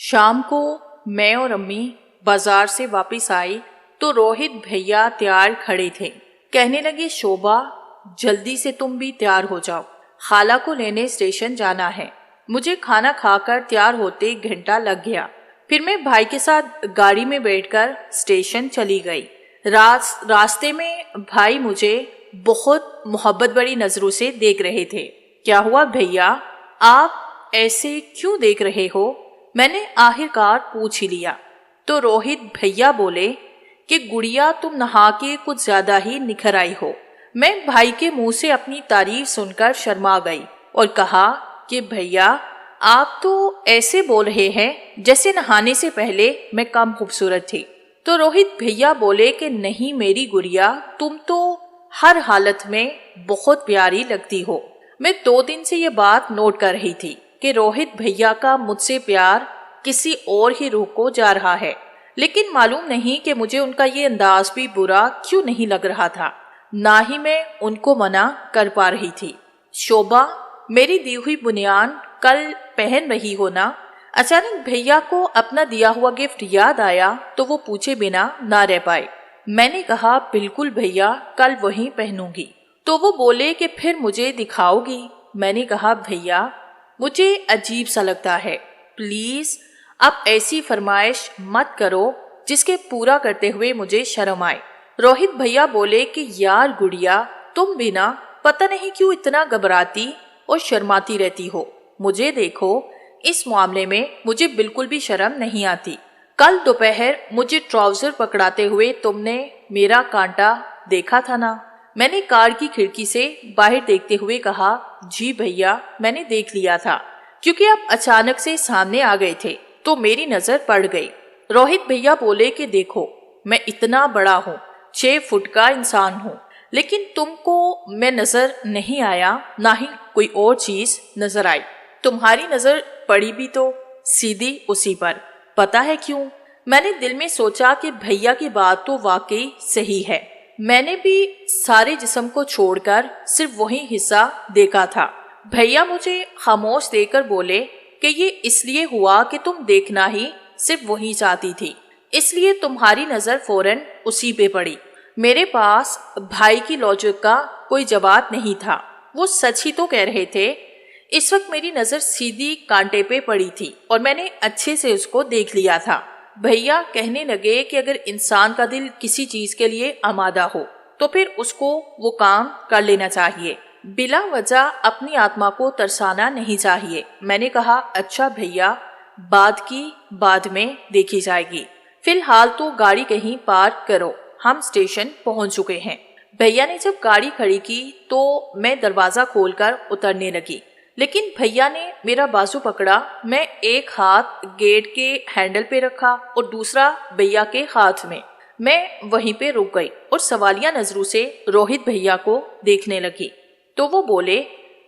شام کو میں اور امی بازار سے واپس آئی تو روہت بھیا تیار کھڑے تھے۔ کہنے لگے شوبھا جلدی سے تم بھی تیار ہو جاؤ، خالہ کو لینے اسٹیشن جانا ہے۔ مجھے کھانا کھا کر تیار ہوتے 1 گھنٹہ لگ گیا۔ پھر میں بھائی کے ساتھ گاڑی میں بیٹھ کر اسٹیشن چلی گئی۔ راستے میں بھائی مجھے بہت محبت بڑی نظروں سے دیکھ رہے تھے۔ کیا ہوا بھیا، آپ ایسے کیوں دیکھ رہے ہو؟ میں نے آخرکار پوچھ ہی لیا تو روہت بھیا بولے کہ گڑیا تم نہا کے کچھ زیادہ ہی نکھر آئی ہو۔ میں بھائی کے منہ سے اپنی تعریف سن کر شرما گئی اور کہا کہ بھیا آپ تو ایسے بول رہے ہیں جیسے نہانے سے پہلے میں کم خوبصورت تھی۔ تو روہت بھیا بولے کہ نہیں میری گڑیا، تم تو ہر حالت میں بہت پیاری لگتی ہو۔ میں 2 دن سے یہ بات نوٹ کر رہی تھی کہ روہت بھیا کا مجھ سے پیار کسی اور ہی روح کو جا رہا ہے، لیکن معلوم نہیں کہ مجھے ان کا یہ انداز بھی برا کیوں نہیں لگ رہا تھا، نہ ہی میں ان کو منع کر پا رہی تھی۔ شوبھا میری دی ہوئی بنیان کل پہن رہی ہو نا؟ اچانک بھیا کو اپنا دیا ہوا گفٹ یاد آیا تو وہ پوچھے بنا نہ رہ پائے۔ میں نے کہا بالکل بھیا، کل وہی پہنوں گی۔ تو وہ بولے کہ پھر مجھے دکھاؤ گی؟ میں نے کہا بھیا مجھے عجیب سا لگتا ہے، پلیز اب ایسی فرمائش مت کرو جس کے پورا کرتے ہوئے مجھے شرم آئے۔ روہت بھیا بولے کہ یار گڑیا تم بھی نا پتہ نہیں کیوں اتنا گھبراتی اور شرماتی رہتی ہو۔ مجھے دیکھو، اس معاملے میں مجھے بالکل بھی شرم نہیں آتی۔ کل دوپہر مجھے ٹراؤزر پکڑاتے ہوئے تم نے میرا کانٹا دیکھا تھا نا؟ میں نے کار کی کھڑکی سے باہر دیکھتے ہوئے کہا جی بھیا میں نے دیکھ لیا تھا، کیونکہ آپ اچانک سے سامنے آ گئے تھے تو میری نظر پڑ گئی۔ روہت بھیا بولے کہ دیکھو میں اتنا بڑا ہوں، 6 فٹ کا انسان ہوں، لیکن تم کو میں نظر نہیں آیا، نہ ہی کوئی اور چیز نظر آئی۔ تمہاری نظر پڑی بھی تو سیدھی اسی پر۔ پتہ ہے کیوں؟ میں نے دل میں سوچا کہ بھیا کی بات تو واقعی صحیح ہے، میں نے بھی سارے جسم کو چھوڑ کر صرف وہی حصہ دیکھا تھا۔ بھیا مجھے خاموش دے کر بولے کہ یہ اس لیے ہوا کہ تم دیکھنا ہی صرف وہی چاہتی تھی، اس لیے تمہاری نظر فوراً اسی پہ پڑی۔ میرے پاس بھائی کی لاجک کا کوئی جواب نہیں تھا، وہ سچ ہی تو کہہ رہے تھے۔ اس وقت میری نظر سیدھی کانٹے پہ پڑی تھی اور میں نے اچھے سے اس کو دیکھ لیا تھا۔ بھیا کہنے لگے کہ اگر انسان کا دل کسی چیز کے لیے آمادہ ہو تو پھر اس کو وہ کام کر لینا چاہیے، بلا وجہ اپنی آتما کو ترسانا نہیں چاہیے۔ میں نے کہا اچھا بھیا، بعد کی بعد میں دیکھی جائے گی، فی الحال تو گاڑی کہیں پارک کرو، ہم اسٹیشن پہنچ چکے ہیں۔ بھیا نے جب گاڑی کھڑی کی تو میں دروازہ کھول کر اترنے لگی، لیکن بھیا نے میرا بازو پکڑا۔ میں ایک ہاتھ گیٹ کے ہینڈل پہ رکھا اور دوسرا بھیا کے ہاتھ میں۔ میں وہیں پہ رک گئی اور سوالیہ نظروں سے روہت بھیا کو دیکھنے لگی۔ تو وہ بولے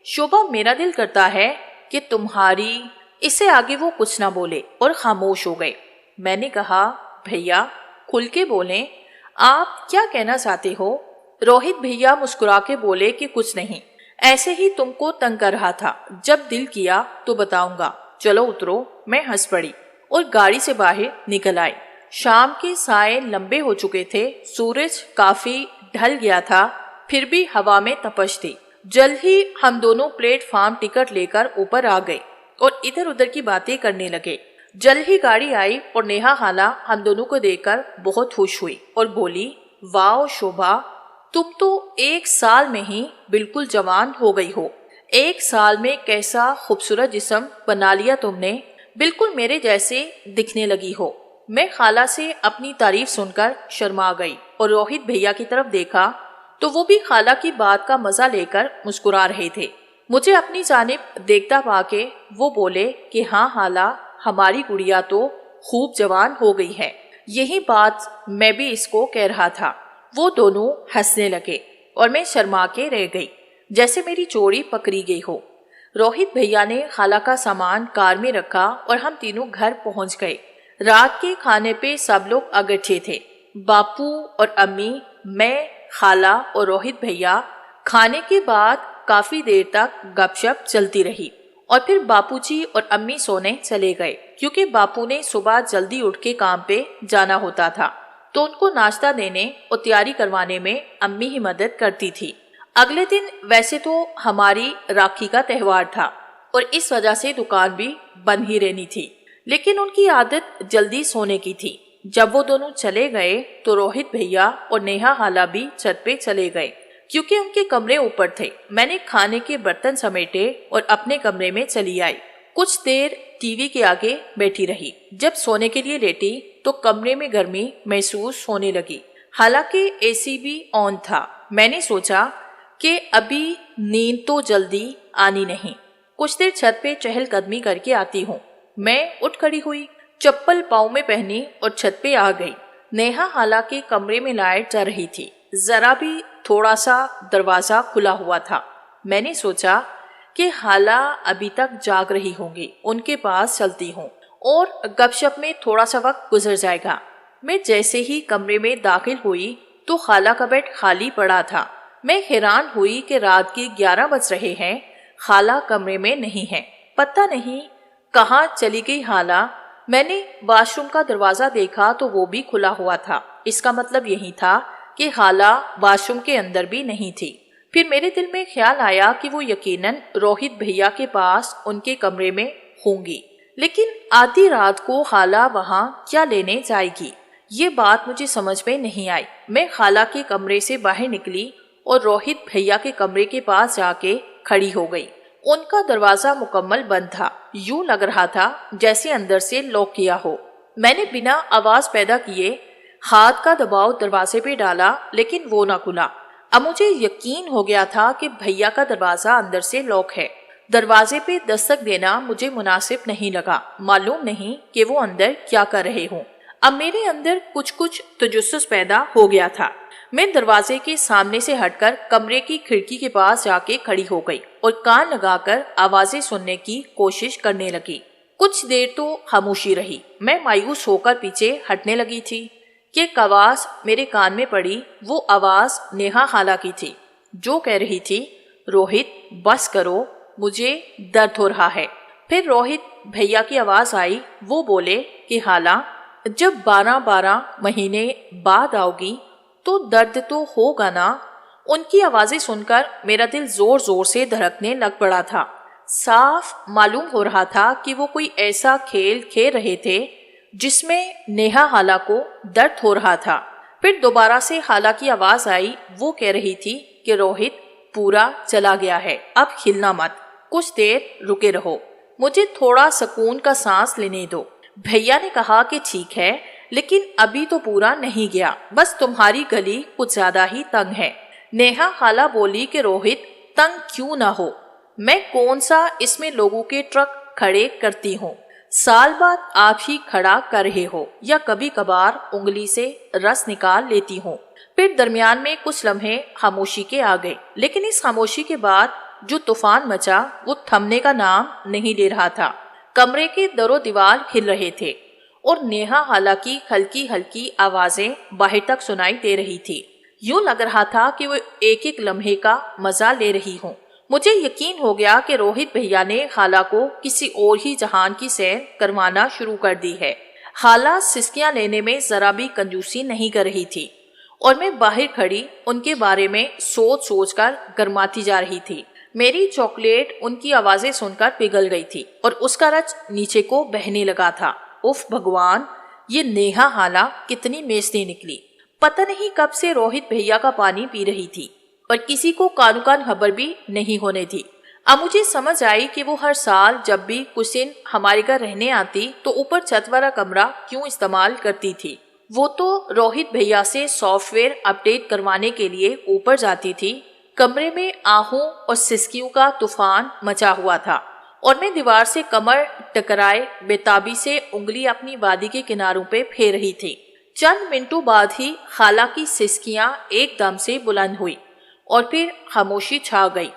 شوبھا میرا دل کرتا ہے کہ تمہاری، اس سے آگے وہ کچھ نہ بولے اور خاموش ہو گئے۔ میں نے کہا بھیا کھل کے بولیں، آپ کیا کہنا چاہتے ہو؟ روہت بھیا مسکرا کے بولے کہ کچھ نہیں، ایسے ہی تم کو تنگ کر رہا تھا، جب دل کیا تو بتاؤں گا، چلو اترو۔ میں ہنس پڑی اور گاڑی سے باہر نکل آئی۔ شام کے سائے لمبے ہو چکے تھے، سورج کافی ڈھل گیا تھا، پھر بھی ہوا میں تپش تھی۔ جلد ہی ہم دونوں پلیٹ فارم ٹکٹ لے کر اوپر آ گئے اور ادھر ادھر کی باتیں کرنے لگے۔ جلد ہی گاڑی آئی اور نیہا خالہ ہم دونوں کو دیکھ کر بہت خوش ہوئی اور بولی واؤ شوبھا، تم تو 1 سال میں ہی بالکل جوان ہو گئی ہو۔ 1 سال میں کیسا خوبصورت جسم بنا لیا تم نے، بالکل میرے جیسے دکھنے لگی ہو۔ میں خالہ سے اپنی تعریف سن کر شرما گئی اور روہت بھیا کی طرف دیکھا تو وہ بھی خالہ کی بات کا مزہ لے کر مسکرا رہے تھے۔ مجھے اپنی جانب دیکھتا پا کے وہ بولے کہ ہاں خالہ، ہماری گڑیا تو خوب جوان ہو گئی ہے، یہی بات میں بھی اس کو کہہ رہا تھا۔ وہ دونوں ہنسنے لگے اور میں شرما کے رہ گئی، جیسے میری چوڑی پکڑی گئی ہو۔ روہت بھیا نے خالہ کا سامان کار میں رکھا اور ہم تینوں گھر پہنچ گئے۔ رات کے کھانے پہ سب لوگ اکٹھے تھے، باپو اور امی، میں، خالہ اور روہت بھیا۔ کھانے کے بعد کافی دیر تک گپ شپ چلتی رہی और फिर बापूजी और अम्मी सोने चले गए, क्योंकि बापू ने सुबह जल्दी उठ के काम पे जाना होता था, तो उनको नाश्ता देने और तैयारी करवाने में अम्मी ही मदद करती थी। अगले दिन वैसे तो हमारी राखी का त्योहार था और इस वजह से दुकान भी बंद ही रहनी थी, लेकिन उनकी आदत जल्दी सोने की थी। जब वो दोनों चले गए तो रोहित भैया और नेहा हाला भी छत पे चले गए, क्योंकि उनके कमरे ऊपर थे। मैंने खाने के बर्तन समेटे और अपने कमरे में चली आई। कुछ देर टीवी के आगे बैठी रही। जब सोने के लिए लेटी तो कमरे में गर्मी महसूस होने लगी, हालांकि एसी भी ऑन था। मैंने सोचा कि अभी नींद तो जल्दी आनी नहीं, कुछ देर छत पे चहलकदमी करके आती हूँ। मैं उठ खड़ी हुई, चप्पल पाँव में पहनी और छत पे आ गई। नेहा हाला के कमरे में लाइट जल रही थी, जरा भी थोड़ा सा दरवाजा खुला हुआ था। मैंने सोचा कि हाला अभी तक जाग रही होंगी, उनके पास चलती हूँ और गपशप में थोड़ा सा वक्त गुजर जाएगा। मैं जैसे ही कमरे में दाखिल हुई तो हाला का बेड खाली पड़ा था। मैं हैरान हुई कि रात के 11 बज रहे हैं, हाला कमरे में नहीं है। पता नहीं कहाँ चली गई हाला। मैंने वॉशरूम का दरवाजा देखा तो वो भी खुला हुआ था। इसका मतलब यही था कि हाला वॉशरूम के अंदर भी नहीं थी। फिर मेरे दिल में ख्याल आया कि वो यकीनन रोहित भैया के पास उनके कमरे में होंगी, लेकिन आधी रात को हाला वहां क्या लेने जाएगी, ये बात मुझे समझ में नहीं आई। मैं हाला के कमरे से बाहर निकली और रोहित भैया के कमरे के पास जाके खड़ी हो गई। उनका दरवाजा मुकम्मल बंद था, यूं लग रहा था जैसे अंदर से लॉक किया हो। मैंने बिना आवाज पैदा किए हाथ का दबाव दरवाजे पे डाला, लेकिन वो ना खुला। अब मुझे यकीन हो गया था कि भैया का दरवाजा अंदर से लॉक है। दरवाजे पे दस्तक देना मुझे मुनासिब नहीं लगा। मालूम नहीं कि वो अंदर क्या कर रहे हों। अब मेरे अंदर कुछ तजस्सुस पैदा हो गया था। मैं दरवाजे के सामने से हटकर कमरे की खिड़की के पास जाके खड़ी हो गई और कान लगाकर आवाजें सुनने की कोशिश करने लगी। कुछ देर तो खामोशी रही। मैं मायूस होकर पीछे हटने लगी थी कि एक आवाज मेरे कान में पड़ी। वो आवाज नेहा हाला की थी, जो कह रही थी, रोहित बस करो, मुझे दर्द हो रहा है। फिर रोहित भैया की आवाज आई। वो बोले कि हाला, जब 12 महीने बाद आओगी तो दर्द तो होगा ना। उनकी आवाजें सुनकर मेरा दिल जोर जोर से धड़कने लग पड़ा था। साफ मालूम हो रहा था कि वो कोई ऐसा खेल खेल रहे थे जिसमें नेहा हाला को दर्द हो रहा था। फिर दोबारा से हाला की आवाज आई। वो कह रही थी कि रोहित पूरा चला गया है, अब हिलना मत, कुछ देर रुके रहो, मुझे थोड़ा सुकून का सांस लेने दो। भैया ने कहा कि ठीक है, लेकिन अभी तो पूरा नहीं गया, बस तुम्हारी गली कुछ ज्यादा ही तंग है। नेहा हाला बोली कि रोहित तंग क्यों ना हो, मैं कौन सा इसमें लोगों के ट्रक खड़े करती हूँ, साल बाद आप ही खड़ा कर रहे हो, या कभी कभार उंगली से रस निकाल लेती हूँ। फिर दरमियान में कुछ लम्हे खामोशी के आ गए, लेकिन इस खामोशी के बाद जो तूफान मचा वो थमने का नाम नहीं ले रहा था। कमरे के दरो दीवार हिल रहे थे और नेहा हाला की हल्की हल्की आवाजें बाहर तक सुनाई दे रही थी। यूं लग रहा था कि वो एक एक लम्हे का मजा ले रही हूँ। मुझे यकीन हो गया कि रोहित भैया ने हाला को किसी और ही जहान की सैर करवाना शुरू कर दी है। हाला सिसकियां लेने में जरा भी कंजूसी नहीं कर रही थी और मैं बाहर खड़ी उनके बारे में सोच सोच कर गर्माती जा रही थी। मेरी चॉकलेट उनकी आवाजें सुनकर पिघल गई थी और उसका रच नीचे को बहने लगा था। उफ भगवान, ये नेहा हाला कितनी मेजनी निकली। पता नहीं कब से रोहित भैया का पानी पी रही थी और किसी को कानो कान खबर भी नहीं होने थी। अब मुझे समझ आई कि वो हर साल जब भी कुछ दिन हमारे घर रहने आती तो ऊपर छत वाला कमरा क्यों इस्तेमाल करती थी। वो तो रोहित भैया से सॉफ्टवेयर अपडेट करवाने के लिए ऊपर जाती थी। कमरे में आहू और सिसकियों का तूफान मचा हुआ था और मैं दीवार से कमर टकराए बेताबी से उंगली अपनी वादी के किनारों पे फेर रही थी। चंद मिनटों बाद ही खाला की सिसकियां एकदम से बुलंद हुई और फिर खामोशी छा गई।